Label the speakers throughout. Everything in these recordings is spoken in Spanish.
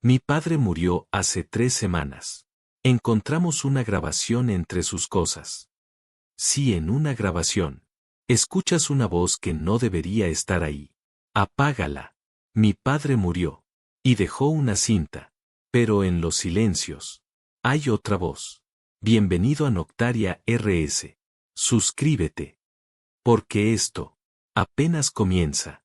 Speaker 1: Mi padre murió hace 3 semanas. Encontramos una grabación entre sus cosas. Sí, en una grabación. Escuchas una voz que no debería estar ahí. Apágala. Mi padre murió. Y dejó una cinta. Pero en los silencios. Hay otra voz. Bienvenido a Noctaria RS. Suscríbete. Porque esto apenas comienza.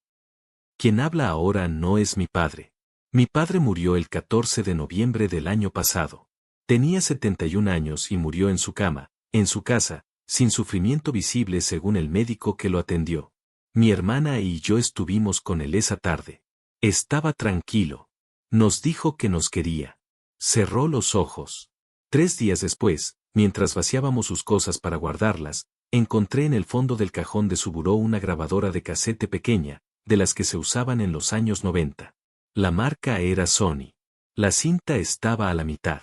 Speaker 1: Quien habla ahora no es mi padre. Mi padre murió el 14 de noviembre del año pasado. Tenía 71 años y murió en su cama, en su casa, sin sufrimiento visible según el médico que lo atendió. Mi hermana y yo estuvimos con él esa tarde. Estaba tranquilo. Nos dijo que nos quería. Cerró los ojos. 3 días después, mientras vaciábamos sus cosas para guardarlas, encontré en el fondo del cajón de su buró una grabadora de casete pequeña, de las que se usaban en los años 90. La marca era Sony. La cinta estaba a la mitad.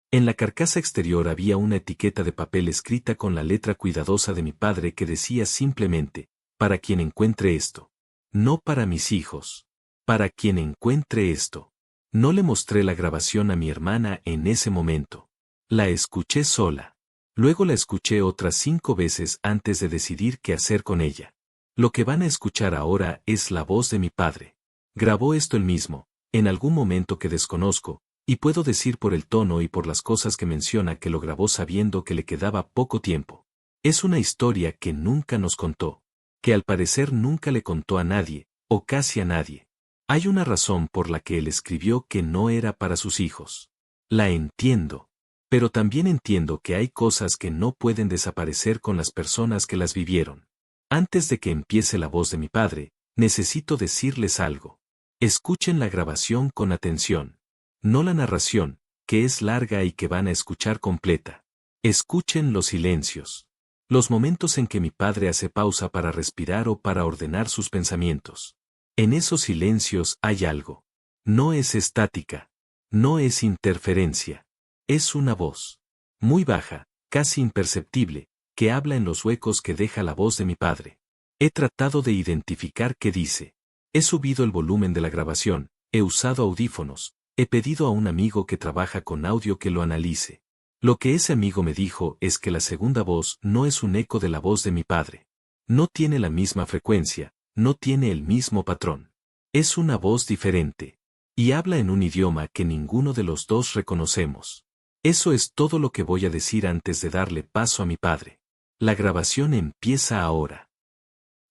Speaker 1: En la carcasa exterior había una etiqueta de papel escrita con la letra cuidadosa de mi padre que decía simplemente, para quien encuentre esto. No para mis hijos. Para quien encuentre esto. No le mostré la grabación a mi hermana en ese momento. La escuché sola. Luego la escuché otras 5 veces antes de decidir qué hacer con ella. Lo que van a escuchar ahora es la voz de mi padre. Grabó esto él mismo, en algún momento que desconozco, y puedo decir por el tono y por las cosas que menciona que lo grabó sabiendo que le quedaba poco tiempo. Es una historia que nunca nos contó, que al parecer nunca le contó a nadie, o casi a nadie. Hay una razón por la que él escribió que no era para sus hijos. La entiendo. Pero también entiendo que hay cosas que no pueden desaparecer con las personas que las vivieron. Antes de que empiece la voz de mi padre, necesito decirles algo. Escuchen la grabación con atención. No la narración, que es larga y que van a escuchar completa. Escuchen los silencios. Los momentos en que mi padre hace pausa para respirar o para ordenar sus pensamientos. En esos silencios hay algo. No es estática. No es interferencia. Es una voz. Muy baja, casi imperceptible, que habla en los huecos que deja la voz de mi padre. He tratado de identificar qué dice. He subido el volumen de la grabación, he usado audífonos, he pedido a un amigo que trabaja con audio que lo analice. Lo que ese amigo me dijo es que la segunda voz no es un eco de la voz de mi padre. No tiene la misma frecuencia, no tiene el mismo patrón. Es una voz diferente. Y habla en un idioma que ninguno de los dos reconocemos. Eso es todo lo que voy a decir antes de darle paso a mi padre. La grabación empieza ahora.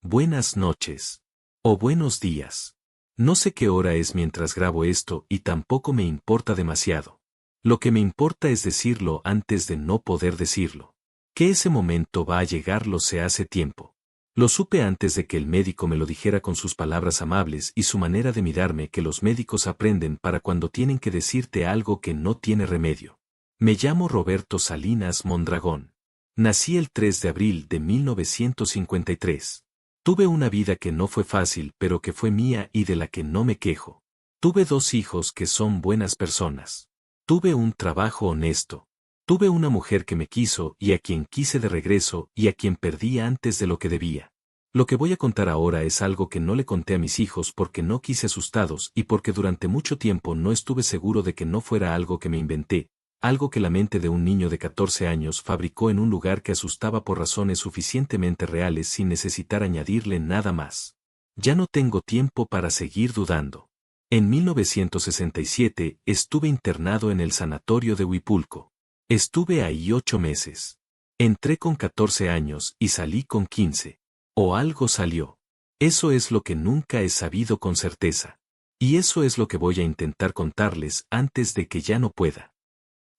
Speaker 1: Buenas noches. O buenos días. No sé qué hora es mientras grabo esto y tampoco me importa demasiado. Lo que me importa es decirlo antes de no poder decirlo. Que ese momento va a llegar lo sé hace tiempo. Lo supe antes de que el médico me lo dijera con sus palabras amables y su manera de mirarme que los médicos aprenden para cuando tienen que decirte algo que no tiene remedio. Me llamo Roberto Salinas Mondragón. Nací el 3 de abril de 1953. Tuve una vida que no fue fácil pero que fue mía y de la que no me quejo. Tuve 2 hijos que son buenas personas. Tuve un trabajo honesto. Tuve una mujer que me quiso y a quien quise de regreso y a quien perdí antes de lo que debía. Lo que voy a contar ahora es algo que no le conté a mis hijos porque no quise asustados y porque durante mucho tiempo no estuve seguro de que no fuera algo que me inventé, algo que la mente de un niño de 14 años fabricó en un lugar que asustaba por razones suficientemente reales sin necesitar añadirle nada más. Ya no tengo tiempo para seguir dudando. En 1967 estuve internado en el sanatorio de Huipulco. Estuve ahí 8 meses. Entré con 14 años y salí con 15. O algo salió. Eso es lo que nunca he sabido con certeza. Y eso es lo que voy a intentar contarles antes de que ya no pueda.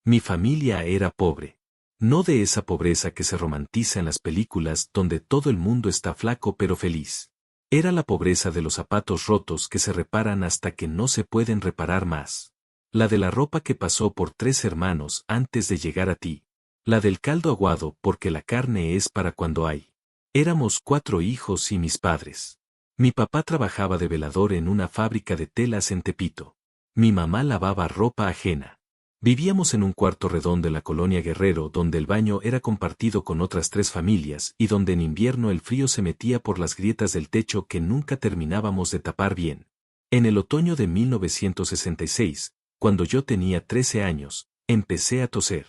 Speaker 1: Mi familia era pobre. No de esa pobreza que se romantiza en las películas donde todo el mundo está flaco pero feliz. Era la pobreza de los zapatos rotos que se reparan hasta que no se pueden reparar más. La de la ropa que pasó por 3 hermanos antes de llegar a ti. La del caldo aguado porque la carne es para cuando hay. Éramos 4 hijos y mis padres. Mi papá trabajaba de velador en una fábrica de telas en Tepito. Mi mamá lavaba ropa ajena. Vivíamos en un cuarto redondo en la colonia Guerrero donde el baño era compartido con otras 3 familias y donde en invierno el frío se metía por las grietas del techo que nunca terminábamos de tapar bien. En el otoño de 1966, cuando yo tenía 13 años, empecé a toser.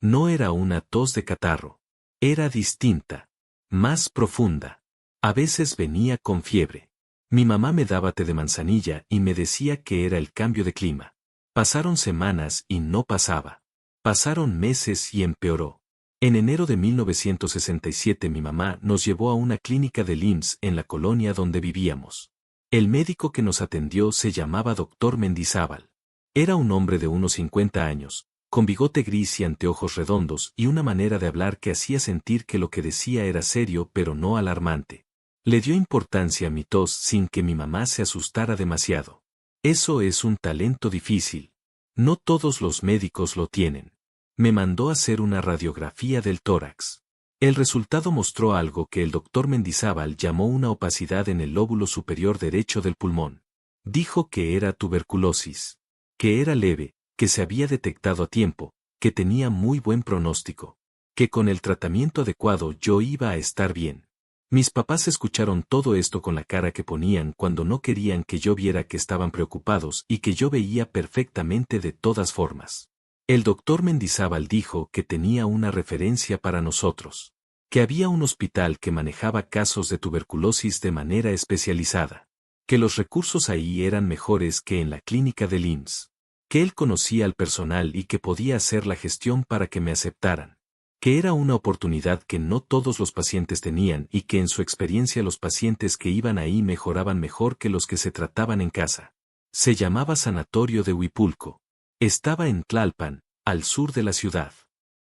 Speaker 1: No era una tos de catarro. Era distinta. Más profunda. A veces venía con fiebre. Mi mamá me daba té de manzanilla y me decía que era el cambio de clima. Pasaron semanas y no pasaba. Pasaron meses y empeoró. En enero de 1967 mi mamá nos llevó a una clínica del IMSS en la colonia donde vivíamos. El médico que nos atendió se llamaba Dr. Mendizábal. Era un hombre de unos 50 años, con bigote gris y anteojos redondos y una manera de hablar que hacía sentir que lo que decía era serio pero no alarmante. Le dio importancia a mi tos sin que mi mamá se asustara demasiado. Eso es un talento difícil. No todos los médicos lo tienen. Me mandó a hacer una radiografía del tórax. El resultado mostró algo que el doctor Mendizábal llamó una opacidad en el lóbulo superior derecho del pulmón. Dijo que era tuberculosis. Que era leve, que se había detectado a tiempo, que tenía muy buen pronóstico. Que con el tratamiento adecuado yo iba a estar bien. Mis papás escucharon todo esto con la cara que ponían cuando no querían que yo viera que estaban preocupados y que yo veía perfectamente de todas formas. El doctor Mendizábal dijo que tenía una referencia para nosotros. Que había un hospital que manejaba casos de tuberculosis de manera especializada. Que los recursos ahí eran mejores que en la clínica del IMSS. Que él conocía al personal y que podía hacer la gestión para que me aceptaran. Que era una oportunidad que no todos los pacientes tenían y que en su experiencia los pacientes que iban ahí mejoraban mejor que los que se trataban en casa. Se llamaba Sanatorio de Huipulco. Estaba en Tlalpan, al sur de la ciudad.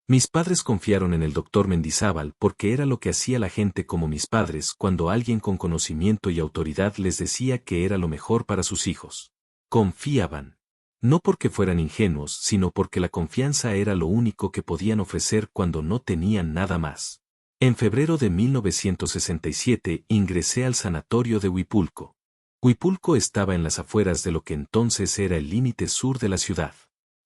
Speaker 1: Mis padres confiaron en el doctor Mendizábal porque era lo que hacía la gente como mis padres cuando alguien con conocimiento y autoridad les decía que era lo mejor para sus hijos. Confiaban. No porque fueran ingenuos, sino porque la confianza era lo único que podían ofrecer cuando no tenían nada más. En febrero de 1967 ingresé al sanatorio de Huipulco. Huipulco estaba en las afueras de lo que entonces era el límite sur de la ciudad.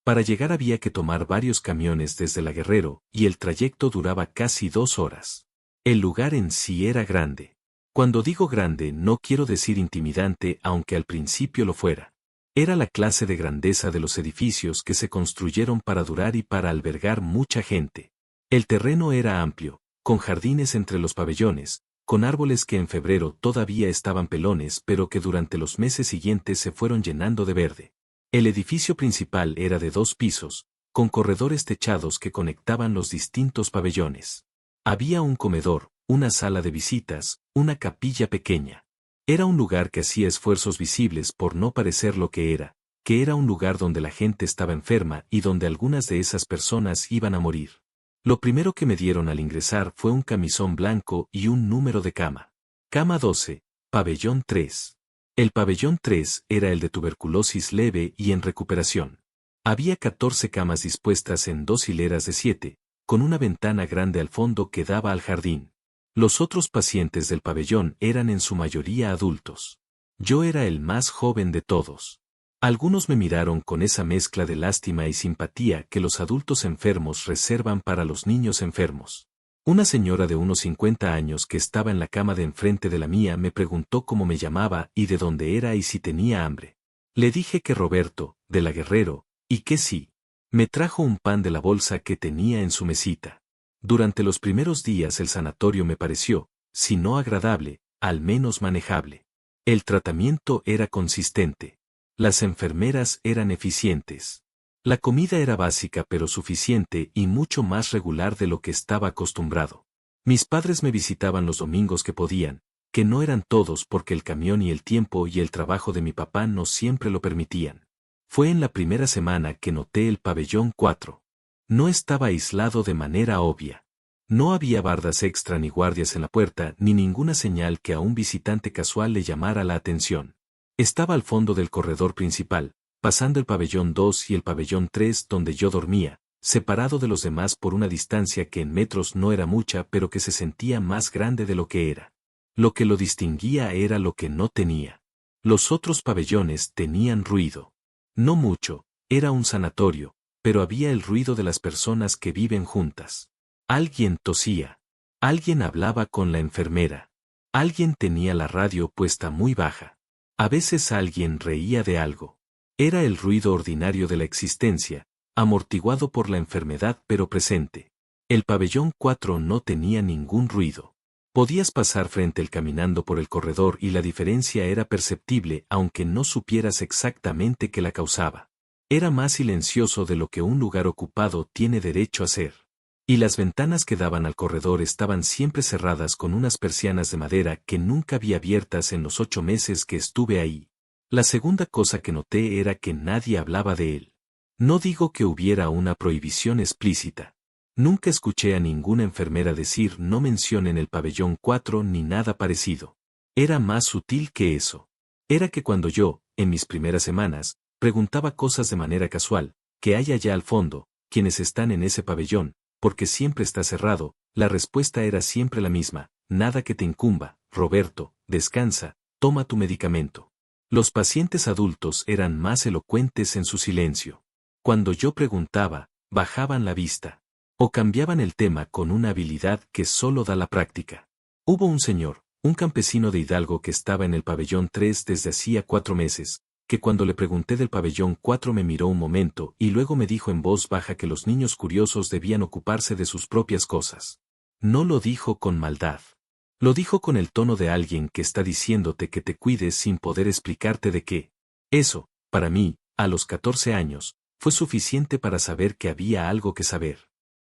Speaker 1: Para llegar había que tomar varios camiones desde La Guerrero, y el trayecto duraba casi 2 horas. El lugar en sí era grande. Cuando digo grande no quiero decir intimidante, aunque al principio lo fuera. Era la clase de grandeza de los edificios que se construyeron para durar y para albergar mucha gente. El terreno era amplio, con jardines entre los pabellones, con árboles que en febrero todavía estaban pelones pero que durante los meses siguientes se fueron llenando de verde. El edificio principal era de 2 pisos, con corredores techados que conectaban los distintos pabellones. Había un comedor, una sala de visitas, una capilla pequeña. Era un lugar que hacía esfuerzos visibles por no parecer lo que era un lugar donde la gente estaba enferma y donde algunas de esas personas iban a morir. Lo primero que me dieron al ingresar fue un camisón blanco y un número de cama. Cama 12, pabellón 3. El pabellón 3 era el de tuberculosis leve y en recuperación. Había 14 camas dispuestas en 2 hileras de 7, con una ventana grande al fondo que daba al jardín. Los otros pacientes del pabellón eran en su mayoría adultos. Yo era el más joven de todos. Algunos me miraron con esa mezcla de lástima y simpatía que los adultos enfermos reservan para los niños enfermos. Una señora de unos 50 años que estaba en la cama de enfrente de la mía me preguntó cómo me llamaba y de dónde era y si tenía hambre. Le dije que Roberto, de La Guerrero, y que sí. Me trajo un pan de la bolsa que tenía en su mesita. Durante los primeros días el sanatorio me pareció, si no agradable, al menos manejable. El tratamiento era consistente. Las enfermeras eran eficientes. La comida era básica pero suficiente y mucho más regular de lo que estaba acostumbrado. Mis padres me visitaban los domingos que podían, que no eran todos porque el camión y el tiempo y el trabajo de mi papá no siempre lo permitían. Fue en la primera semana que noté el pabellón 4. No estaba aislado de manera obvia. No había bardas extra ni guardias en la puerta ni ninguna señal que a un visitante casual le llamara la atención. Estaba al fondo del corredor principal, pasando el pabellón 2 y el pabellón 3 donde yo dormía, separado de los demás por una distancia que en metros no era mucha pero que se sentía más grande de lo que era. Lo que lo distinguía era lo que no tenía. Los otros pabellones tenían ruido. No mucho, era un sanatorio, pero había el ruido de las personas que viven juntas. Alguien tosía. Alguien hablaba con la enfermera. Alguien tenía la radio puesta muy baja. A veces alguien reía de algo. Era el ruido ordinario de la existencia, amortiguado por la enfermedad pero presente. El pabellón 4 no tenía ningún ruido. Podías pasar frente al caminando por el corredor y la diferencia era perceptible aunque no supieras exactamente qué la causaba. Era más silencioso de lo que un lugar ocupado tiene derecho a ser. Y las ventanas que daban al corredor estaban siempre cerradas con unas persianas de madera que nunca vi abiertas en los 8 meses que estuve ahí. La segunda cosa que noté era que nadie hablaba de él. No digo que hubiera una prohibición explícita. Nunca escuché a ninguna enfermera decir no mencionen el pabellón 4 ni nada parecido. Era más sutil que eso. Era que cuando yo, en mis primeras semanas, preguntaba cosas de manera casual, ¿qué hay allá al fondo? ¿Quiénes están en ese pabellón? Porque siempre está cerrado, la respuesta era siempre la misma, nada que te incumba, Roberto, descansa, toma tu medicamento. Los pacientes adultos eran más elocuentes en su silencio. Cuando yo preguntaba, bajaban la vista. O cambiaban el tema con una habilidad que solo da la práctica. Hubo un señor, un campesino de Hidalgo que estaba en el pabellón 3 desde hacía 4 meses, que cuando le pregunté del pabellón 4 me miró un momento y luego me dijo en voz baja que los niños curiosos debían ocuparse de sus propias cosas. No lo dijo con maldad. Lo dijo con el tono de alguien que está diciéndote que te cuides sin poder explicarte de qué. Eso, para mí, a los 14 años, fue suficiente para saber que había algo que saber.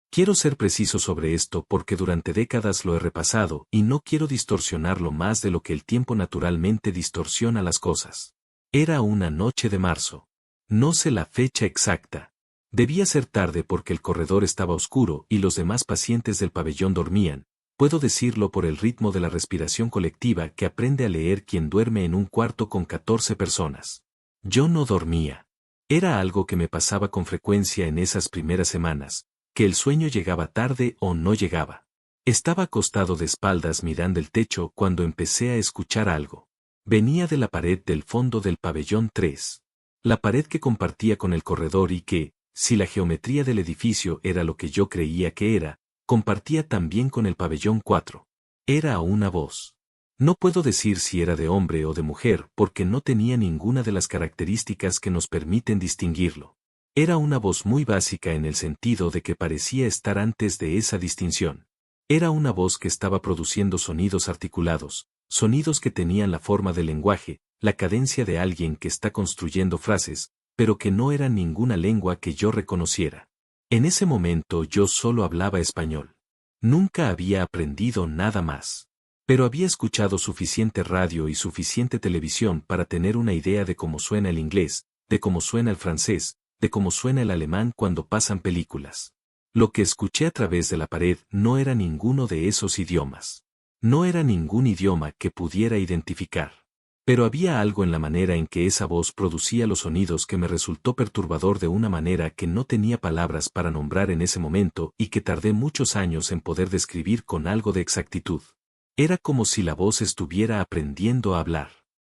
Speaker 1: Quiero ser preciso sobre esto porque durante décadas lo he repasado y no quiero distorsionarlo más de lo que el tiempo naturalmente distorsiona las cosas. Era una noche de marzo. No sé la fecha exacta. Debía ser tarde porque el corredor estaba oscuro y los demás pacientes del pabellón dormían. Puedo decirlo por el ritmo de la respiración colectiva que aprende a leer quien duerme en un cuarto con 14 personas. Yo no dormía. Era algo que me pasaba con frecuencia en esas primeras semanas, que el sueño llegaba tarde o no llegaba. Estaba acostado de espaldas mirando el techo cuando empecé a escuchar algo. Venía de la pared del fondo del pabellón 3. La pared que compartía con el corredor y que, si la geometría del edificio era lo que yo creía que era, compartía también con el pabellón 4. Era una voz. No puedo decir si era de hombre o de mujer porque no tenía ninguna de las características que nos permiten distinguirlo. Era una voz muy básica en el sentido de que parecía estar antes de esa distinción. Era una voz que estaba produciendo sonidos articulados, sonidos que tenían la forma del lenguaje, la cadencia de alguien que está construyendo frases, pero que no eran ninguna lengua que yo reconociera. En ese momento yo solo hablaba español. Nunca había aprendido nada más. Pero había escuchado suficiente radio y suficiente televisión para tener una idea de cómo suena el inglés, de cómo suena el francés, de cómo suena el alemán cuando pasan películas. Lo que escuché a través de la pared no era ninguno de esos idiomas. No era ningún idioma que pudiera identificar. Pero había algo en la manera en que esa voz producía los sonidos que me resultó perturbador de una manera que no tenía palabras para nombrar en ese momento y que tardé muchos años en poder describir con algo de exactitud. Era como si la voz estuviera aprendiendo a hablar.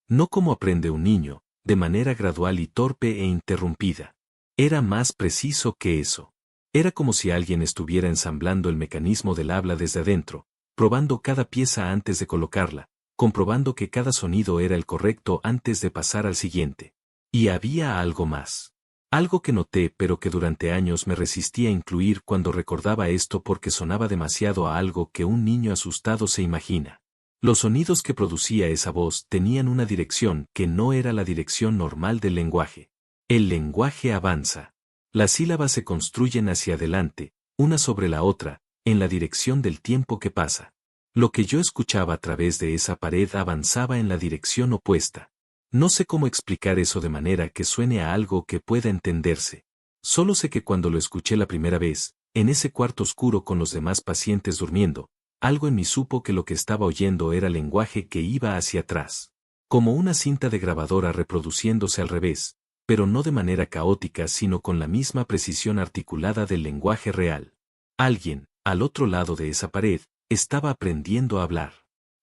Speaker 1: No como aprende un niño, de manera gradual y torpe e interrumpida. Era más preciso que eso. Era como si alguien estuviera ensamblando el mecanismo del habla desde adentro, probando cada pieza antes de colocarla, comprobando que cada sonido era el correcto antes de pasar al siguiente. Y había algo más. Algo que noté pero que durante años me resistía a incluir cuando recordaba esto porque sonaba demasiado a algo que un niño asustado se imagina. Los sonidos que producía esa voz tenían una dirección que no era la dirección normal del lenguaje. El lenguaje avanza. Las sílabas se construyen hacia adelante, una sobre la otra, en la dirección del tiempo que pasa. Lo que yo escuchaba a través de esa pared avanzaba en la dirección opuesta. No sé cómo explicar eso de manera que suene a algo que pueda entenderse. Solo sé que cuando lo escuché la primera vez, en ese cuarto oscuro con los demás pacientes durmiendo, algo en mí supo que lo que estaba oyendo era lenguaje que iba hacia atrás. Como una cinta de grabadora reproduciéndose al revés, pero no de manera caótica sino con la misma precisión articulada del lenguaje real. Alguien, al otro lado de esa pared, estaba aprendiendo a hablar.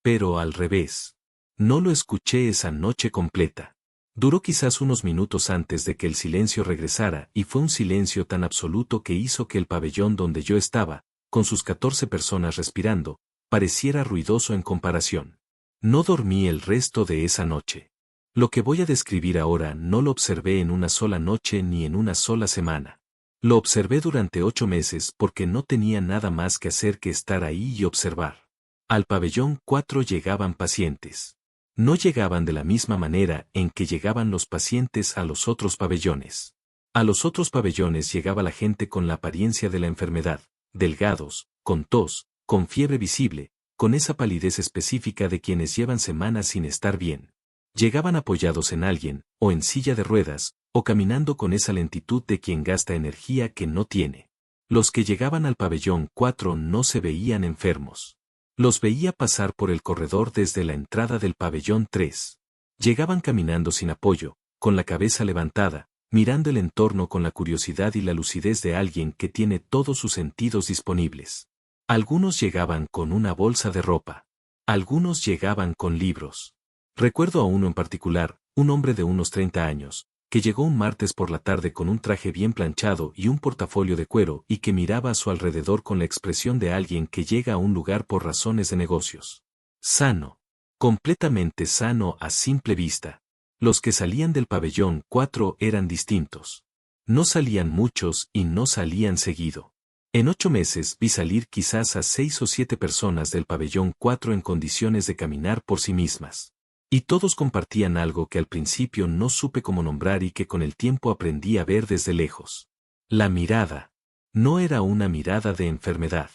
Speaker 1: Pero al revés. No lo escuché esa noche completa. Duró quizás unos minutos antes de que el silencio regresara y fue un silencio tan absoluto que hizo que el pabellón donde yo estaba, con sus 14 personas respirando, pareciera ruidoso en comparación. No dormí el resto de esa noche. Lo que voy a describir ahora no lo observé en una sola noche ni en una sola semana. Lo observé durante 8 meses porque no tenía nada más que hacer que estar ahí y observar. Al pabellón 4 llegaban pacientes. No llegaban de la misma manera en que llegaban los pacientes a los otros pabellones. A los otros pabellones llegaba la gente con la apariencia de la enfermedad, delgados, con tos, con fiebre visible, con esa palidez específica de quienes llevan semanas sin estar bien. Llegaban apoyados en alguien, o en silla de ruedas, o caminando con esa lentitud de quien gasta energía que no tiene. Los que llegaban al pabellón 4 no se veían enfermos. Los veía pasar por el corredor desde la entrada del pabellón 3. Llegaban caminando sin apoyo, con la cabeza levantada, mirando el entorno con la curiosidad y la lucidez de alguien que tiene todos sus sentidos disponibles. Algunos llegaban con una bolsa de ropa. Algunos llegaban con libros. Recuerdo a uno en particular, un hombre de unos 30 años, que llegó un martes por la tarde con un traje bien planchado y un portafolio de cuero y que miraba a su alrededor con la expresión de alguien que llega a un lugar por razones de negocios. Sano. Completamente sano a simple vista. Los que salían del pabellón 4 eran distintos. No salían muchos y no salían seguido. En 8 meses vi salir quizás a 6 o 7 personas del pabellón 4 en condiciones de caminar por sí mismas. Y todos compartían algo que al principio no supe cómo nombrar y que con el tiempo aprendí a ver desde lejos. La mirada. No era una mirada de enfermedad.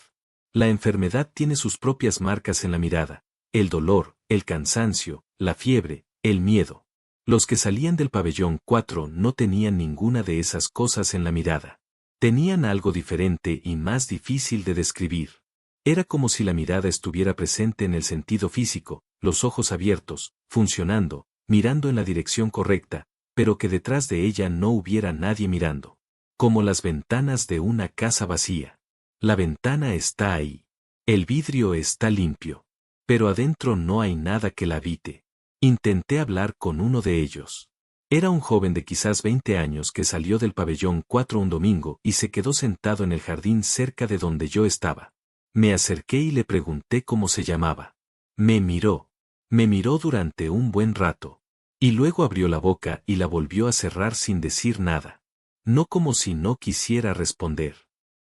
Speaker 1: La enfermedad tiene sus propias marcas en la mirada, el dolor, el cansancio, la fiebre, el miedo. Los que salían del pabellón 4 no tenían ninguna de esas cosas en la mirada. Tenían algo diferente y más difícil de describir. Era como si la mirada estuviera presente en el sentido físico, los ojos abiertos, funcionando, mirando en la dirección correcta, pero que detrás de ella no hubiera nadie mirando. Como las ventanas de una casa vacía. La ventana está ahí. El vidrio está limpio. Pero adentro no hay nada que la habite. Intenté hablar con uno de ellos. Era un joven de quizás 20 años que salió del pabellón 4 un domingo y se quedó sentado en el jardín cerca de donde yo estaba. Me acerqué y le pregunté cómo se llamaba. Me miró. Me miró durante un buen rato. Y luego abrió la boca y la volvió a cerrar sin decir nada. No como si no quisiera responder.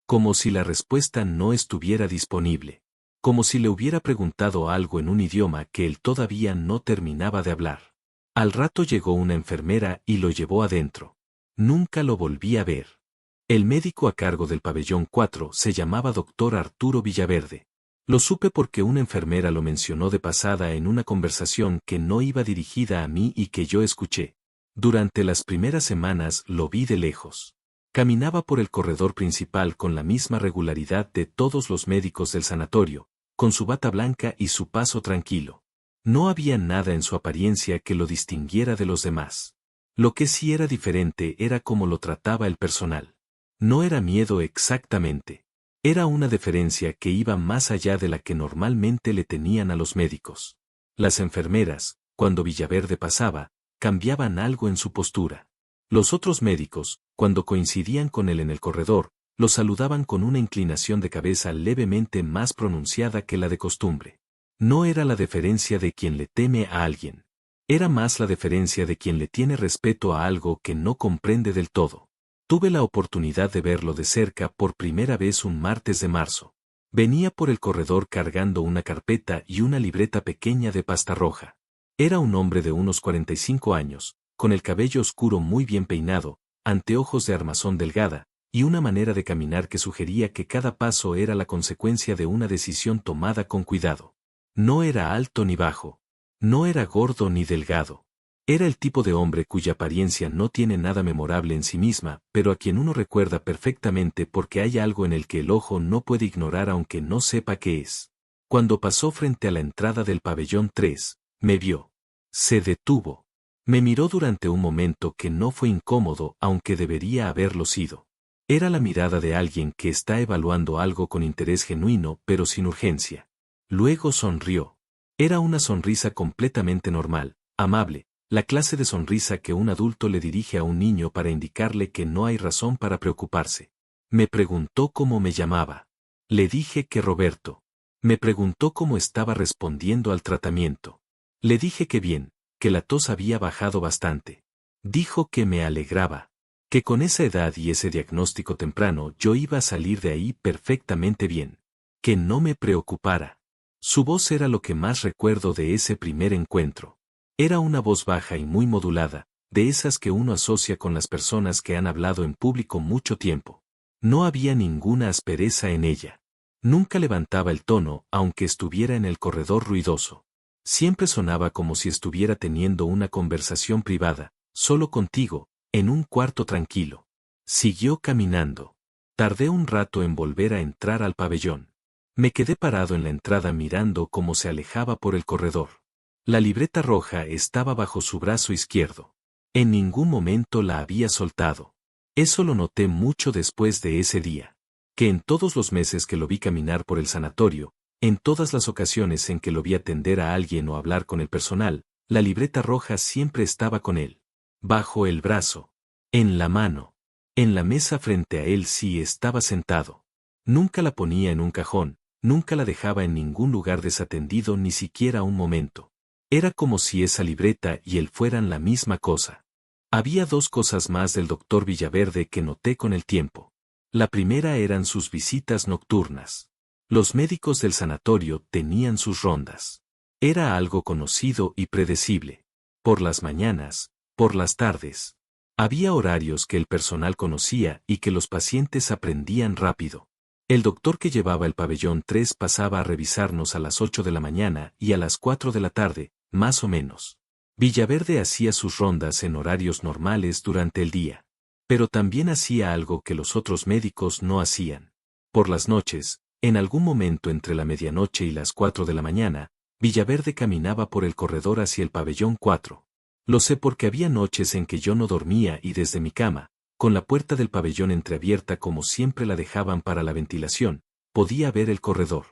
Speaker 1: Como si la respuesta no estuviera disponible. Como si le hubiera preguntado algo en un idioma que él todavía no terminaba de hablar. Al rato llegó una enfermera y lo llevó adentro. Nunca lo volví a ver. El médico a cargo del pabellón 4 se llamaba Dr. Arturo Villaverde. Lo supe porque una enfermera lo mencionó de pasada en una conversación que no iba dirigida a mí y que yo escuché. Durante las primeras semanas lo vi de lejos. Caminaba por el corredor principal con la misma regularidad de todos los médicos del sanatorio, con su bata blanca y su paso tranquilo. No había nada en su apariencia que lo distinguiera de los demás. Lo que sí era diferente era cómo lo trataba el personal. No era miedo exactamente. Era una deferencia que iba más allá de la que normalmente le tenían a los médicos. Las enfermeras, cuando Villaverde pasaba, cambiaban algo en su postura. Los otros médicos, cuando coincidían con él en el corredor, lo saludaban con una inclinación de cabeza levemente más pronunciada que la de costumbre. No era la deferencia de quien le teme a alguien. Era más la deferencia de quien le tiene respeto a algo que no comprende del todo. Tuve la oportunidad de verlo de cerca por primera vez un martes de marzo. Venía por el corredor cargando una carpeta y una libreta pequeña de pasta roja. Era un hombre de unos 45 años, con el cabello oscuro muy bien peinado, anteojos de armazón delgada, y una manera de caminar que sugería que cada paso era la consecuencia de una decisión tomada con cuidado. No era alto ni bajo. No era gordo ni delgado. Era el tipo de hombre cuya apariencia no tiene nada memorable en sí misma, pero a quien uno recuerda perfectamente porque hay algo en el que el ojo no puede ignorar aunque no sepa qué es. Cuando pasó frente a la entrada del pabellón 3, me vio. Se detuvo. Me miró durante un momento que no fue incómodo aunque debería haberlo sido. Era la mirada de alguien que está evaluando algo con interés genuino pero sin urgencia. Luego sonrió. Era una sonrisa completamente normal, amable. La clase de sonrisa que un adulto le dirige a un niño para indicarle que no hay razón para preocuparse. Me preguntó cómo me llamaba. Le dije que Roberto. Me preguntó cómo estaba respondiendo al tratamiento. Le dije que bien, que la tos había bajado bastante. Dijo que me alegraba, que con esa edad y ese diagnóstico temprano yo iba a salir de ahí perfectamente bien, que no me preocupara. Su voz era lo que más recuerdo de ese primer encuentro. Era una voz baja y muy modulada, de esas que uno asocia con las personas que han hablado en público mucho tiempo. No había ninguna aspereza en ella. Nunca levantaba el tono, aunque estuviera en el corredor ruidoso. Siempre sonaba como si estuviera teniendo una conversación privada, solo contigo, en un cuarto tranquilo. Siguió caminando. Tardé un rato en volver a entrar al pabellón. Me quedé parado en la entrada mirando cómo se alejaba por el corredor. La libreta roja estaba bajo su brazo izquierdo. En ningún momento la había soltado. Eso lo noté mucho después de ese día. Que en todos los meses que lo vi caminar por el sanatorio, en todas las ocasiones en que lo vi atender a alguien o hablar con el personal, la libreta roja siempre estaba con él. Bajo el brazo. En la mano. En la mesa frente a él sí estaba sentado. Nunca la ponía en un cajón, nunca la dejaba en ningún lugar desatendido ni siquiera un momento. Era como si esa libreta y él fueran la misma cosa. Había dos cosas más del doctor Villaverde que noté con el tiempo. La primera eran sus visitas nocturnas. Los médicos del sanatorio tenían sus rondas. Era algo conocido y predecible. Por las mañanas, por las tardes. Había horarios que el personal conocía y que los pacientes aprendían rápido. El doctor que llevaba el pabellón 3 pasaba a revisarnos a las 8 de la mañana y a las 4 de la tarde, más o menos. Villaverde hacía sus rondas en horarios normales durante el día. Pero también hacía algo que los otros médicos no hacían. Por las noches, en algún momento entre la medianoche y las 4 de la mañana, Villaverde caminaba por el corredor hacia el pabellón 4. Lo sé porque había noches en que yo no dormía y desde mi cama, con la puerta del pabellón entreabierta como siempre la dejaban para la ventilación, podía ver el corredor.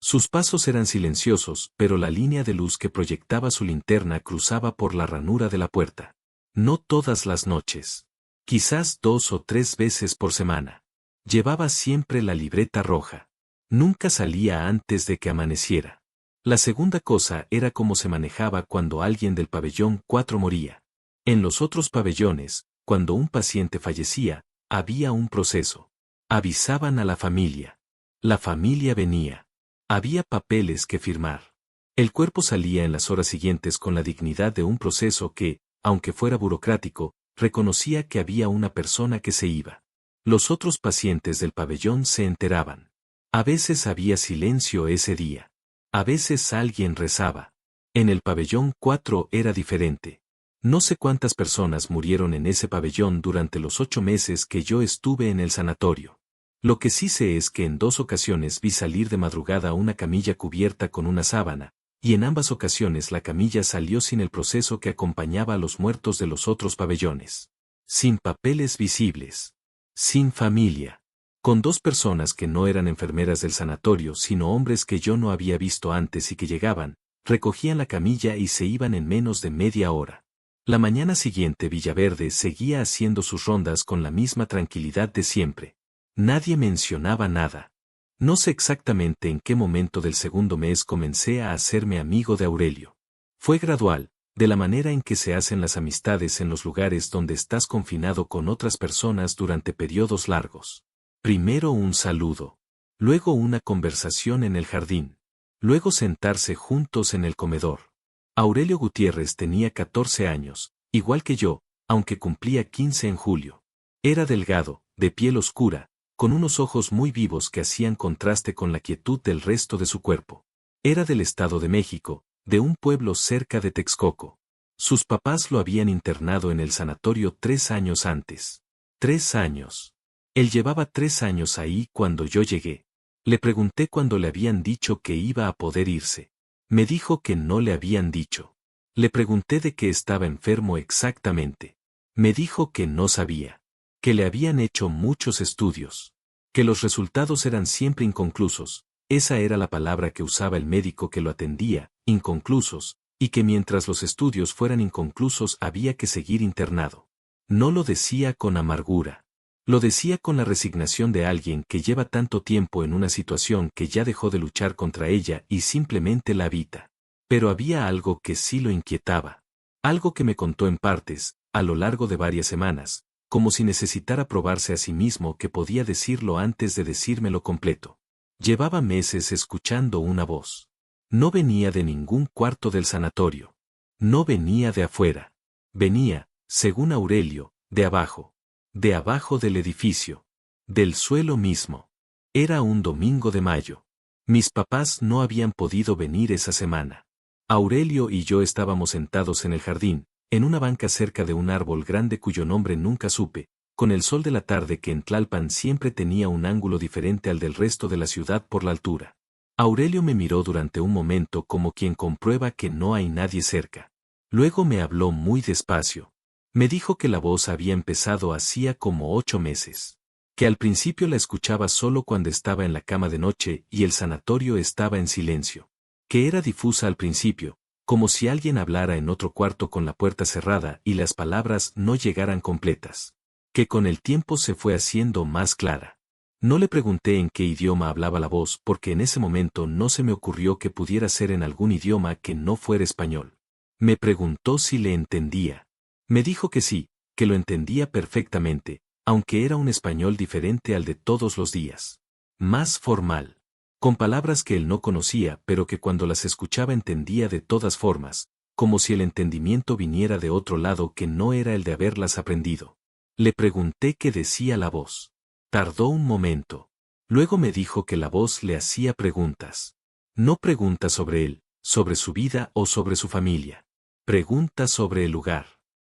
Speaker 1: Sus pasos eran silenciosos, pero la línea de luz que proyectaba su linterna cruzaba por la ranura de la puerta. No todas las noches. Quizás 2 o 3 veces por semana. Llevaba siempre la libreta roja. Nunca salía antes de que amaneciera. La segunda cosa era cómo se manejaba cuando alguien del pabellón 4 moría. En los otros pabellones, cuando un paciente fallecía, había un proceso. Avisaban a la familia. La familia venía. Había papeles que firmar. El cuerpo salía en las horas siguientes con la dignidad de un proceso que, aunque fuera burocrático, reconocía que había una persona que se iba. Los otros pacientes del pabellón se enteraban. A veces había silencio ese día. A veces alguien rezaba. En el pabellón 4 era diferente. No sé cuántas personas murieron en ese pabellón durante los 8 meses que yo estuve en el sanatorio. Lo que sí sé es que en 2 ocasiones vi salir de madrugada una camilla cubierta con una sábana, y en ambas ocasiones la camilla salió sin el proceso que acompañaba a los muertos de los otros pabellones. Sin papeles visibles. Sin familia. Con 2 personas que no eran enfermeras del sanatorio sino hombres que yo no había visto antes y que llegaban, recogían la camilla y se iban en menos de media hora. La mañana siguiente Villaverde seguía haciendo sus rondas con la misma tranquilidad de siempre. Nadie mencionaba nada. No sé exactamente en qué momento del segundo mes comencé a hacerme amigo de Aurelio. Fue gradual, de la manera en que se hacen las amistades en los lugares donde estás confinado con otras personas durante periodos largos. Primero un saludo. Luego una conversación en el jardín. Luego sentarse juntos en el comedor. Aurelio Gutiérrez tenía 14 años, igual que yo, aunque cumplía 15 en julio. Era delgado, de piel oscura, con unos ojos muy vivos que hacían contraste con la quietud del resto de su cuerpo. Era del Estado de México, de un pueblo cerca de Texcoco. Sus papás lo habían internado en el sanatorio 3 años antes. 3 años. Él llevaba 3 años ahí cuando yo llegué. Le pregunté cuando le habían dicho que iba a poder irse. Me dijo que no le habían dicho. Le pregunté de qué estaba enfermo exactamente. Me dijo que no sabía. Que le habían hecho muchos estudios. Que los resultados eran siempre inconclusos, esa era la palabra que usaba el médico que lo atendía, inconclusos, y que mientras los estudios fueran inconclusos había que seguir internado. No lo decía con amargura. Lo decía con la resignación de alguien que lleva tanto tiempo en una situación que ya dejó de luchar contra ella y simplemente la habita. Pero había algo que sí lo inquietaba. Algo que me contó en partes, a lo largo de varias semanas, como si necesitara probarse a sí mismo que podía decirlo antes de decírmelo completo. Llevaba meses escuchando una voz. No venía de ningún cuarto del sanatorio. No venía de afuera. Venía, según Aurelio, de abajo. De abajo del edificio. Del suelo mismo. Era un domingo de mayo. Mis papás no habían podido venir esa semana. Aurelio y yo estábamos sentados en el jardín, en una banca cerca de un árbol grande cuyo nombre nunca supe, con el sol de la tarde que en Tlalpan siempre tenía un ángulo diferente al del resto de la ciudad por la altura. Aurelio me miró durante un momento como quien comprueba que no hay nadie cerca. Luego me habló muy despacio. Me dijo que la voz había empezado hacía como 8 meses. Que al principio la escuchaba solo cuando estaba en la cama de noche y el sanatorio estaba en silencio. Que era difusa al principio, como si alguien hablara en otro cuarto con la puerta cerrada y las palabras no llegaran completas. Que con el tiempo se fue haciendo más clara. No le pregunté en qué idioma hablaba la voz porque en ese momento no se me ocurrió que pudiera ser en algún idioma que no fuera español. Me preguntó si le entendía. Me dijo que sí, que lo entendía perfectamente, aunque era un español diferente al de todos los días. Más formal. Con palabras que él no conocía pero que cuando las escuchaba entendía de todas formas, como si el entendimiento viniera de otro lado que no era el de haberlas aprendido. Le pregunté qué decía la voz. Tardó un momento. Luego me dijo que la voz le hacía preguntas. No preguntas sobre él, sobre su vida o sobre su familia. Preguntas sobre el lugar.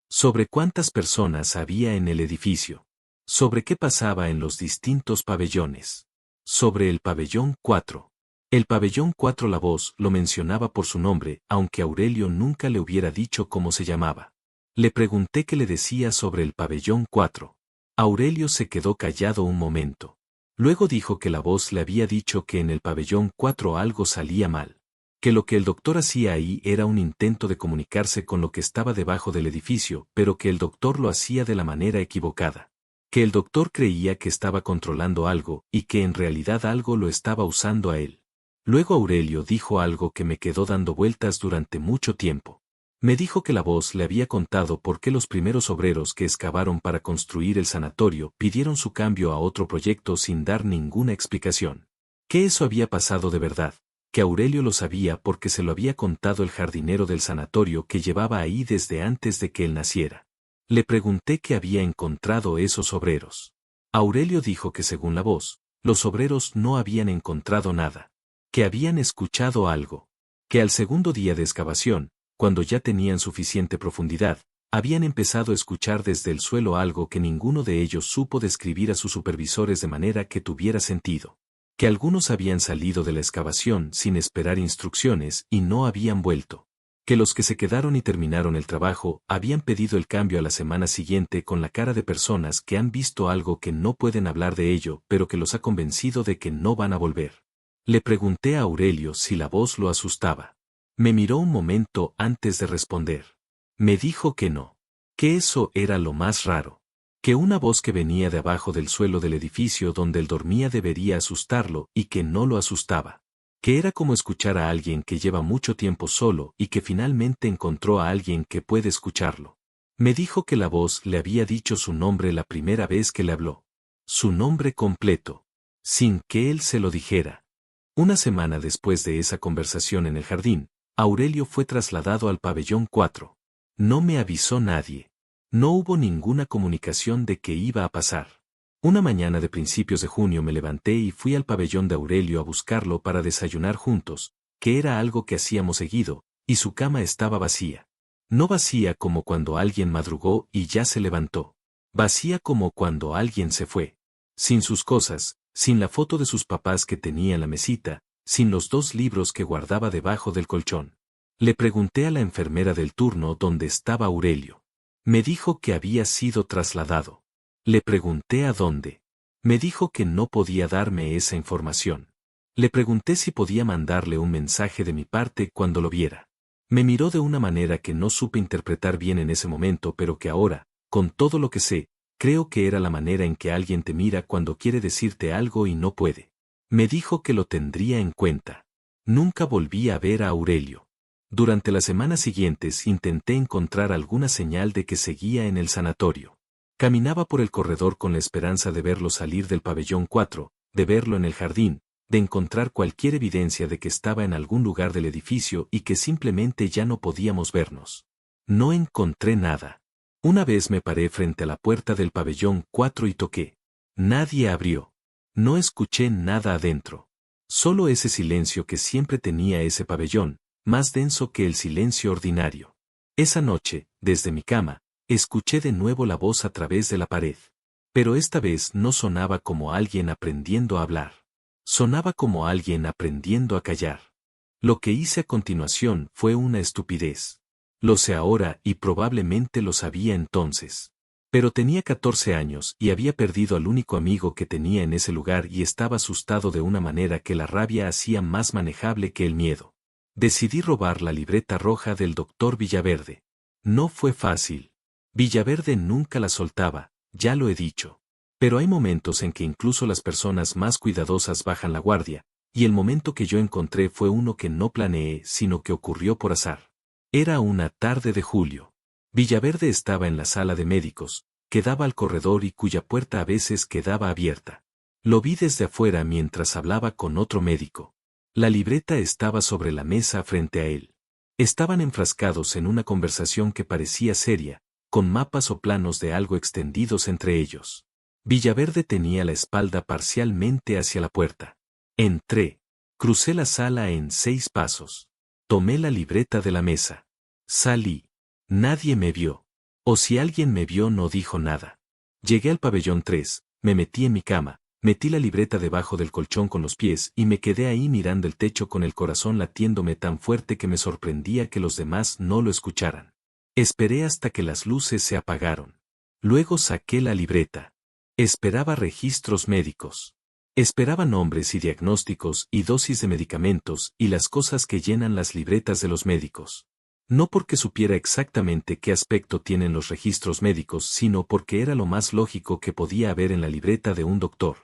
Speaker 1: Sobre cuántas personas había en el edificio. Sobre qué pasaba en los distintos pabellones. Sobre el pabellón 4. El pabellón 4 la voz lo mencionaba por su nombre, aunque Aurelio nunca le hubiera dicho cómo se llamaba. Le pregunté qué le decía sobre el pabellón 4. Aurelio se quedó callado un momento. Luego dijo que la voz le había dicho que en el pabellón 4 algo salía mal. Que lo que el doctor hacía ahí era un intento de comunicarse con lo que estaba debajo del edificio, pero que el doctor lo hacía de la manera equivocada. Que el doctor creía que estaba controlando algo, y que en realidad algo lo estaba usando a él. Luego Aurelio dijo algo que me quedó dando vueltas durante mucho tiempo. Me dijo que la voz le había contado por qué los primeros obreros que excavaron para construir el sanatorio pidieron su cambio a otro proyecto sin dar ninguna explicación. Que eso había pasado de verdad, que Aurelio lo sabía porque se lo había contado el jardinero del sanatorio que llevaba ahí desde antes de que él naciera. Le pregunté qué había encontrado esos obreros. Aurelio dijo que según la voz, los obreros no habían encontrado nada. Que habían escuchado algo. Que al segundo día de excavación, cuando ya tenían suficiente profundidad, habían empezado a escuchar desde el suelo algo que ninguno de ellos supo describir a sus supervisores de manera que tuviera sentido. Que algunos habían salido de la excavación sin esperar instrucciones y no habían vuelto. Que los que se quedaron y terminaron el trabajo habían pedido el cambio a la semana siguiente con la cara de personas que han visto algo que no pueden hablar de ello pero que los ha convencido de que no van a volver. Le pregunté a Aurelio si la voz lo asustaba. Me miró un momento antes de responder. Me dijo que no. Que eso era lo más raro. Que una voz que venía de abajo del suelo del edificio donde él dormía debería asustarlo y que no lo asustaba. Que era como escuchar a alguien que lleva mucho tiempo solo y que finalmente encontró a alguien que puede escucharlo. Me dijo que la voz le había dicho su nombre la primera vez que le habló. Su nombre completo. Sin que él se lo dijera. Una semana después de esa conversación en el jardín, Aurelio fue trasladado al pabellón 4. No me avisó nadie. No hubo ninguna comunicación de qué iba a pasar. Una mañana de principios de junio me levanté y fui al pabellón de Aurelio a buscarlo para desayunar juntos, que era algo que hacíamos seguido, y su cama estaba vacía. No vacía como cuando alguien madrugó y ya se levantó. Vacía como cuando alguien se fue. Sin sus cosas, sin la foto de sus papás que tenía en la mesita, sin los 2 libros que guardaba debajo del colchón. Le pregunté a la enfermera del turno dónde estaba Aurelio. Me dijo que había sido trasladado. Le pregunté a dónde. Me dijo que no podía darme esa información. Le pregunté si podía mandarle un mensaje de mi parte cuando lo viera. Me miró de una manera que no supe interpretar bien en ese momento pero que ahora, con todo lo que sé, creo que era la manera en que alguien te mira cuando quiere decirte algo y no puede. Me dijo que lo tendría en cuenta. Nunca volví a ver a Aurelio. Durante las semanas siguientes intenté encontrar alguna señal de que seguía en el sanatorio. Caminaba por el corredor con la esperanza de verlo salir del pabellón 4, de verlo en el jardín, de encontrar cualquier evidencia de que estaba en algún lugar del edificio y que simplemente ya no podíamos vernos. No encontré nada. Una vez me paré frente a la puerta del pabellón 4 y toqué. Nadie abrió. No escuché nada adentro. Solo ese silencio que siempre tenía ese pabellón, más denso que el silencio ordinario. Esa noche, desde mi cama, escuché de nuevo la voz a través de la pared. Pero esta vez no sonaba como alguien aprendiendo a hablar. Sonaba como alguien aprendiendo a callar. Lo que hice a continuación fue una estupidez. Lo sé ahora y probablemente lo sabía entonces. Pero tenía 14 años y había perdido al único amigo que tenía en ese lugar y estaba asustado de una manera que la rabia hacía más manejable que el miedo. Decidí robar la libreta roja del doctor Villaverde. No fue fácil. Villaverde nunca la soltaba, ya lo he dicho. Pero hay momentos en que incluso las personas más cuidadosas bajan la guardia, y el momento que yo encontré fue uno que no planeé, sino que ocurrió por azar. Era una tarde de julio. Villaverde estaba en la sala de médicos, que daba al corredor y cuya puerta a veces quedaba abierta. Lo vi desde afuera mientras hablaba con otro médico. La libreta estaba sobre la mesa frente a él. Estaban enfrascados en una conversación que parecía seria, con mapas o planos de algo extendidos entre ellos. Villaverde tenía la espalda parcialmente hacia la puerta. Entré. Crucé la sala en 6 pasos. Tomé la libreta de la mesa. Salí. Nadie me vio. O si alguien me vio no dijo nada. Llegué al pabellón 3, me metí en mi cama, metí la libreta debajo del colchón con los pies y me quedé ahí mirando el techo con el corazón latiéndome tan fuerte que me sorprendía que los demás no lo escucharan. Esperé hasta que las luces se apagaron. Luego saqué la libreta. Esperaba registros médicos. Esperaba nombres y diagnósticos y dosis de medicamentos y las cosas que llenan las libretas de los médicos. No porque supiera exactamente qué aspecto tienen los registros médicos, sino porque era lo más lógico que podía haber en la libreta de un doctor.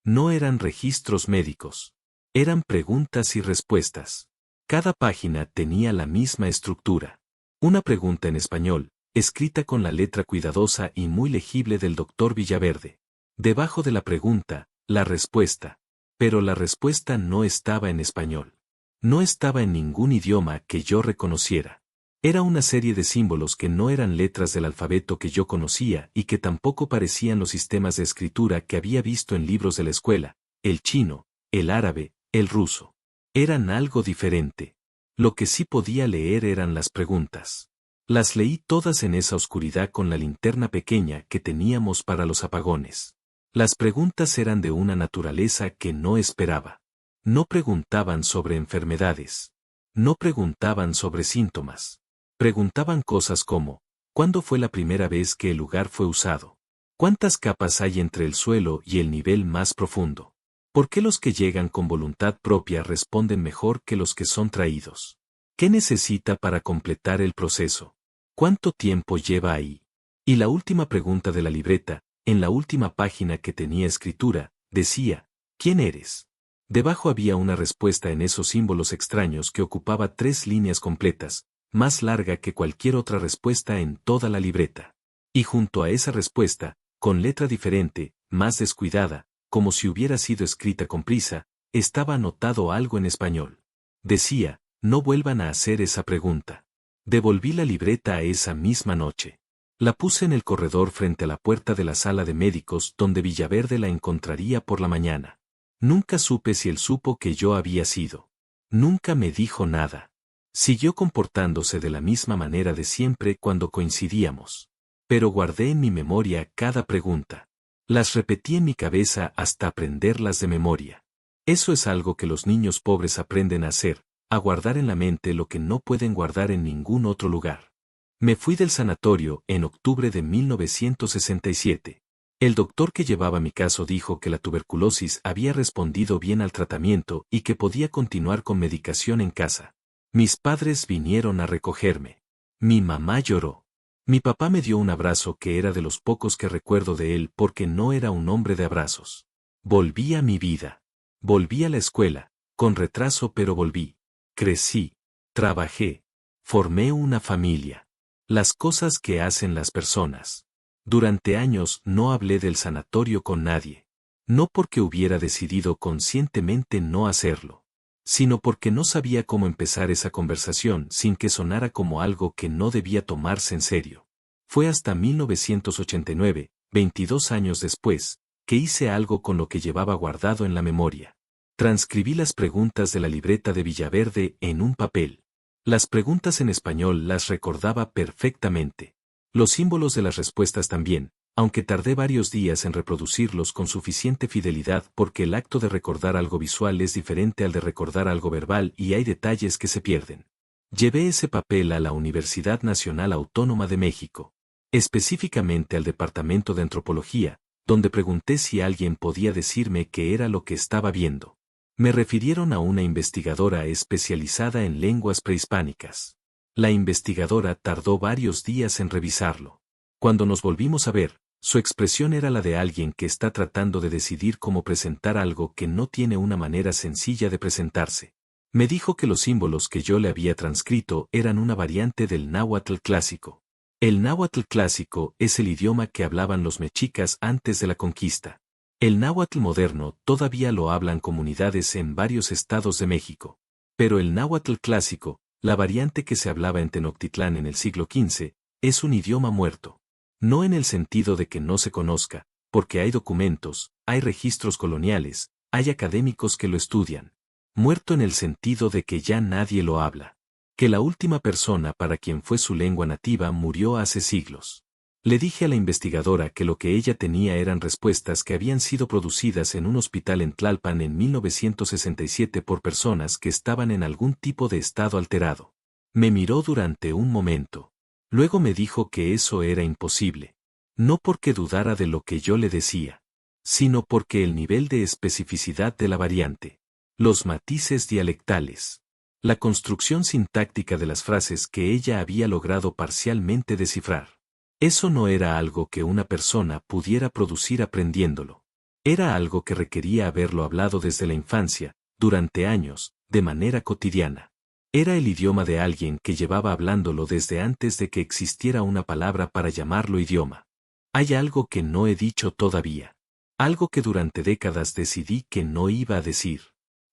Speaker 1: No eran registros médicos. Eran preguntas y respuestas. Cada página tenía la misma estructura. Una pregunta en español, escrita con la letra cuidadosa y muy legible del doctor Villaverde. Debajo de la pregunta, la respuesta. Pero la respuesta no estaba en español. No estaba en ningún idioma que yo reconociera. Era una serie de símbolos que no eran letras del alfabeto que yo conocía y que tampoco parecían los sistemas de escritura que había visto en libros de la escuela, el chino, el árabe, el ruso. Eran algo diferente. Lo que sí podía leer eran las preguntas. Las leí todas en esa oscuridad con la linterna pequeña que teníamos para los apagones. Las preguntas eran de una naturaleza que no esperaba. No preguntaban sobre enfermedades. No preguntaban sobre síntomas. Preguntaban cosas como, ¿cuándo fue la primera vez que el lugar fue usado? ¿Cuántas capas hay entre el suelo y el nivel más profundo? ¿Por qué los que llegan con voluntad propia responden mejor que los que son traídos? ¿Qué necesita para completar el proceso? ¿Cuánto tiempo lleva ahí? Y la última pregunta de la libreta, en la última página que tenía escritura, decía, ¿quién eres? Debajo había una respuesta en esos símbolos extraños que ocupaba 3 líneas completas, más larga que cualquier otra respuesta en toda la libreta. Y junto a esa respuesta, con letra diferente, más descuidada, como si hubiera sido escrita con prisa, estaba anotado algo en español. Decía, no vuelvan a hacer esa pregunta. Devolví la libreta a esa misma noche. La puse en el corredor frente a la puerta de la sala de médicos donde Villaverde la encontraría por la mañana. Nunca supe si él supo que yo había sido. Nunca me dijo nada. Siguió comportándose de la misma manera de siempre cuando coincidíamos. Pero guardé en mi memoria cada pregunta. Las repetí en mi cabeza hasta aprenderlas de memoria. Eso es algo que los niños pobres aprenden a hacer, a guardar en la mente lo que no pueden guardar en ningún otro lugar. Me fui del sanatorio en octubre de 1967. El doctor que llevaba mi caso dijo que la tuberculosis había respondido bien al tratamiento y que podía continuar con medicación en casa. Mis padres vinieron a recogerme. Mi mamá lloró. Mi papá me dio un abrazo que era de los pocos que recuerdo de él porque no era un hombre de abrazos. Volví a mi vida. Volví a la escuela, con retraso pero volví. Crecí. Trabajé. Formé una familia. Las cosas que hacen las personas. Durante años no hablé del sanatorio con nadie. No porque hubiera decidido conscientemente no hacerlo, sino porque no sabía cómo empezar esa conversación sin que sonara como algo que no debía tomarse en serio. Fue hasta 1989, 22 años después, que hice algo con lo que llevaba guardado en la memoria. Transcribí las preguntas de la libreta de Villaverde en un papel. Las preguntas en español las recordaba perfectamente. Los símbolos de las respuestas también, aunque tardé varios días en reproducirlos con suficiente fidelidad porque el acto de recordar algo visual es diferente al de recordar algo verbal y hay detalles que se pierden. Llevé ese papel a la Universidad Nacional Autónoma de México, específicamente al Departamento de Antropología, donde pregunté si alguien podía decirme qué era lo que estaba viendo. Me refirieron a una investigadora especializada en lenguas prehispánicas. La investigadora tardó varios días en revisarlo. Cuando nos volvimos a ver, su expresión era la de alguien que está tratando de decidir cómo presentar algo que no tiene una manera sencilla de presentarse. Me dijo que los símbolos que yo le había transcrito eran una variante del náhuatl clásico. El náhuatl clásico es el idioma que hablaban los mexicas antes de la conquista. El náhuatl moderno todavía lo hablan comunidades en varios estados de México. Pero el náhuatl clásico, la variante que se hablaba en Tenochtitlán en el siglo XV, es un idioma muerto. No en el sentido de que no se conozca, porque hay documentos, hay registros coloniales, hay académicos que lo estudian. Muerto en el sentido de que ya nadie lo habla. Que la última persona para quien fue su lengua nativa murió hace siglos. Le dije a la investigadora que lo que ella tenía eran respuestas que habían sido producidas en un hospital en Tlalpan en 1967 por personas que estaban en algún tipo de estado alterado. Me miró durante un momento. Luego me dijo que eso era imposible. No porque dudara de lo que yo le decía, sino porque el nivel de especificidad de la variante, los matices dialectales, la construcción sintáctica de las frases que ella había logrado parcialmente descifrar. Eso no era algo que una persona pudiera producir aprendiéndolo. Era algo que requería haberlo hablado desde la infancia, durante años, de manera cotidiana. Era el idioma de alguien que llevaba hablándolo desde antes de que existiera una palabra para llamarlo idioma. Hay algo que no he dicho todavía. Algo que durante décadas decidí que no iba a decir.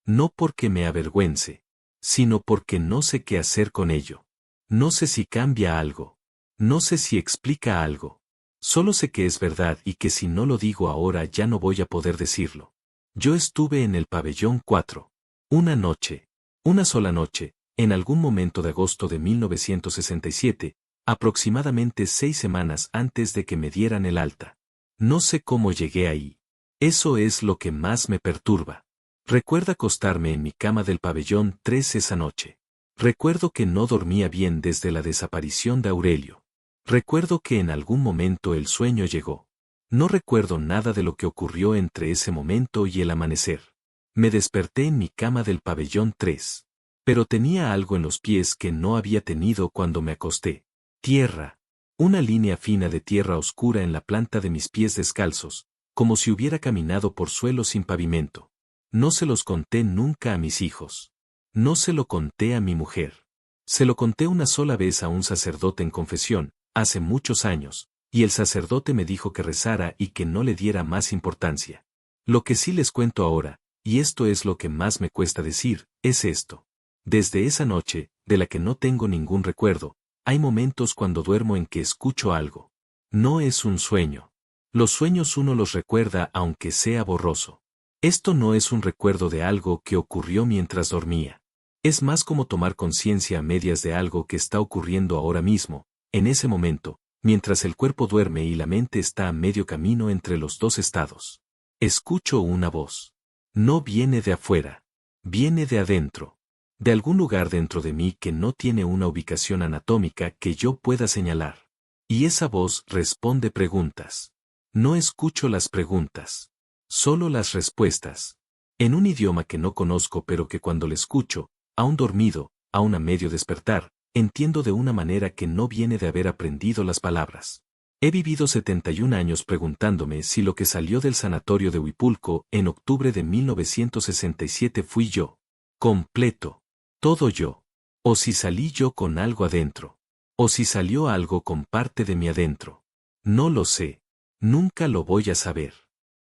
Speaker 1: No porque me avergüence, sino porque no sé qué hacer con ello. No sé si cambia algo. No sé si explica algo. Solo sé que es verdad y que si no lo digo ahora ya no voy a poder decirlo. Yo estuve en el pabellón 4. Una sola noche, en algún momento de agosto de 1967, aproximadamente 6 semanas antes de que me dieran el alta. No sé cómo llegué ahí. Eso es lo que más me perturba. Recuerdo acostarme en mi cama del pabellón 3 esa noche. Recuerdo que no dormía bien desde la desaparición de Aurelio. Recuerdo que en algún momento el sueño llegó. No recuerdo nada de lo que ocurrió entre ese momento y el amanecer. Me desperté en mi cama del pabellón 3. Pero tenía algo en los pies que no había tenido cuando me acosté. Tierra. Una línea fina de tierra oscura en la planta de mis pies descalzos, como si hubiera caminado por suelo sin pavimento. No se los conté nunca a mis hijos. No se lo conté a mi mujer. Se lo conté una sola vez a un sacerdote en confesión, hace muchos años, y el sacerdote me dijo que rezara y que no le diera más importancia. Lo que sí les cuento ahora, y esto es lo que más me cuesta decir, es esto. Desde esa noche, de la que no tengo ningún recuerdo, hay momentos cuando duermo en que escucho algo. No es un sueño. Los sueños uno los recuerda aunque sea borroso. Esto no es un recuerdo de algo que ocurrió mientras dormía. Es más como tomar conciencia a medias de algo que está ocurriendo ahora mismo, en ese momento, mientras el cuerpo duerme y la mente está a medio camino entre los dos estados. Escucho una voz. No viene de afuera. Viene de adentro. De algún lugar dentro de mí que no tiene una ubicación anatómica que yo pueda señalar. Y esa voz responde preguntas. No escucho las preguntas. Solo las respuestas. En un idioma que no conozco pero que cuando le escucho, aún dormido, aún a medio despertar, entiendo de una manera que no viene de haber aprendido las palabras. He vivido 71 años preguntándome si lo que salió del sanatorio de Huipulco en octubre de 1967 fui yo. Completo. Todo yo. O si salí yo con algo adentro. O si salió algo con parte de mi adentro. No lo sé. Nunca lo voy a saber.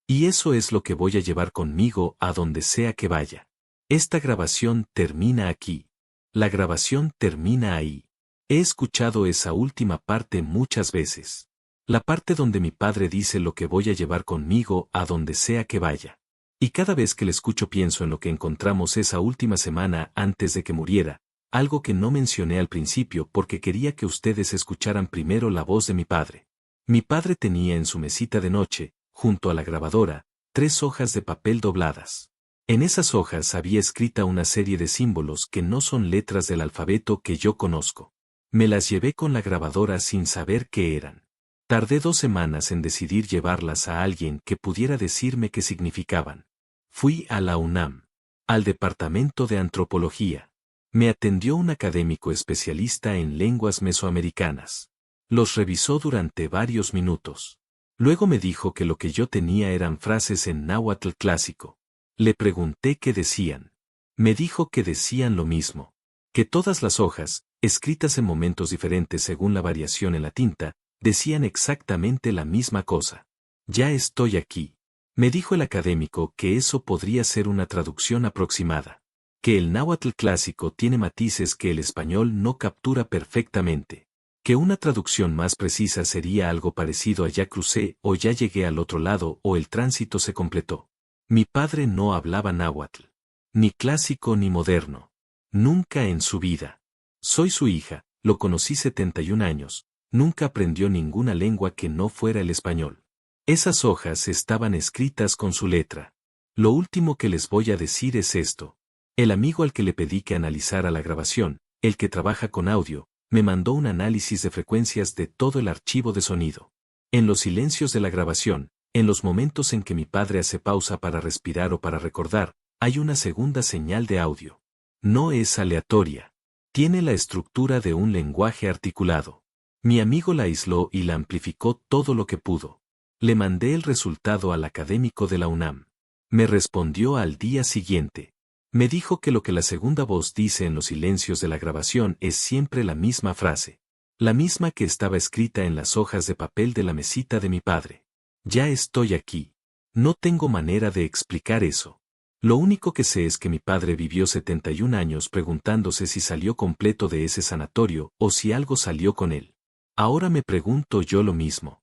Speaker 1: Y eso es lo que voy a llevar conmigo a donde sea que vaya. Esta grabación termina aquí. La grabación termina ahí. He escuchado esa última parte muchas veces. La parte donde mi padre dice lo que voy a llevar conmigo a donde sea que vaya. Y cada vez que le escucho pienso en lo que encontramos esa última semana antes de que muriera, algo que no mencioné al principio porque quería que ustedes escucharan primero la voz de mi padre. Mi padre tenía en su mesita de noche, junto a la grabadora, 3 hojas de papel dobladas. En esas hojas había escrita una serie de símbolos que no son letras del alfabeto que yo conozco. Me las llevé con la grabadora sin saber qué eran. Tardé 2 semanas en decidir llevarlas a alguien que pudiera decirme qué significaban. Fui a la UNAM, al Departamento de Antropología. Me atendió un académico especialista en lenguas mesoamericanas. Los revisó durante varios minutos. Luego me dijo que lo que yo tenía eran frases en náhuatl clásico. Le pregunté qué decían. Me dijo que decían lo mismo. Que todas las hojas, escritas en momentos diferentes según la variación en la tinta, decían exactamente la misma cosa. Ya estoy aquí. Me dijo el académico que eso podría ser una traducción aproximada. Que el náhuatl clásico tiene matices que el español no captura perfectamente. Que una traducción más precisa sería algo parecido a ya crucé o ya llegué al otro lado o el tránsito se completó. Mi padre no hablaba náhuatl. Ni clásico ni moderno. Nunca en su vida. Soy su hija, lo conocí 71 años, nunca aprendió ninguna lengua que no fuera el español. Esas hojas estaban escritas con su letra. Lo último que les voy a decir es esto. El amigo al que le pedí que analizara la grabación, el que trabaja con audio, me mandó un análisis de frecuencias de todo el archivo de sonido. En los silencios de la grabación, en los momentos en que mi padre hace pausa para respirar o para recordar, hay una segunda señal de audio. No es aleatoria. Tiene la estructura de un lenguaje articulado. Mi amigo la aisló y la amplificó todo lo que pudo. Le mandé el resultado al académico de la UNAM. Me respondió al día siguiente. Me dijo que lo que la segunda voz dice en los silencios de la grabación es siempre la misma frase. La misma que estaba escrita en las hojas de papel de la mesita de mi padre. Ya estoy aquí. No tengo manera de explicar eso. Lo único que sé es que mi padre vivió 71 años preguntándose si salió completo de ese sanatorio o si algo salió con él. Ahora me pregunto yo lo mismo.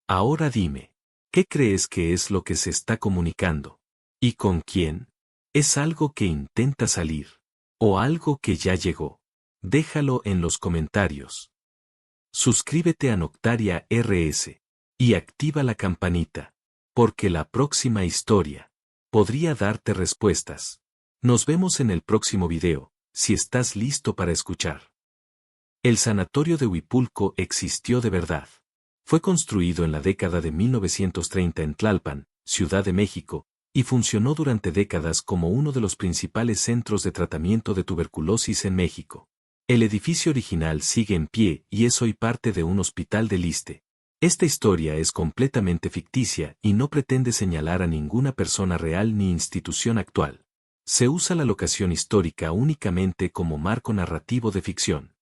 Speaker 1: Ahora dime, ¿qué crees que es lo que se está comunicando? ¿Y con quién? ¿Es algo que intenta salir? ¿O algo que ya llegó? Déjalo en los comentarios. Suscríbete a Noctaria RS. Y activa la campanita. Porque la próxima historia podría darte respuestas. Nos vemos en el próximo video, si estás listo para escuchar. El sanatorio de Huipulco existió de verdad. Fue construido en la década de 1930 en Tlalpan, Ciudad de México, y funcionó durante décadas como uno de los principales centros de tratamiento de tuberculosis en México. El edificio original sigue en pie y es hoy parte de un hospital del Iste. Esta historia es completamente ficticia y no pretende señalar a ninguna persona real ni institución actual. Se usa la locación histórica únicamente como marco narrativo de ficción.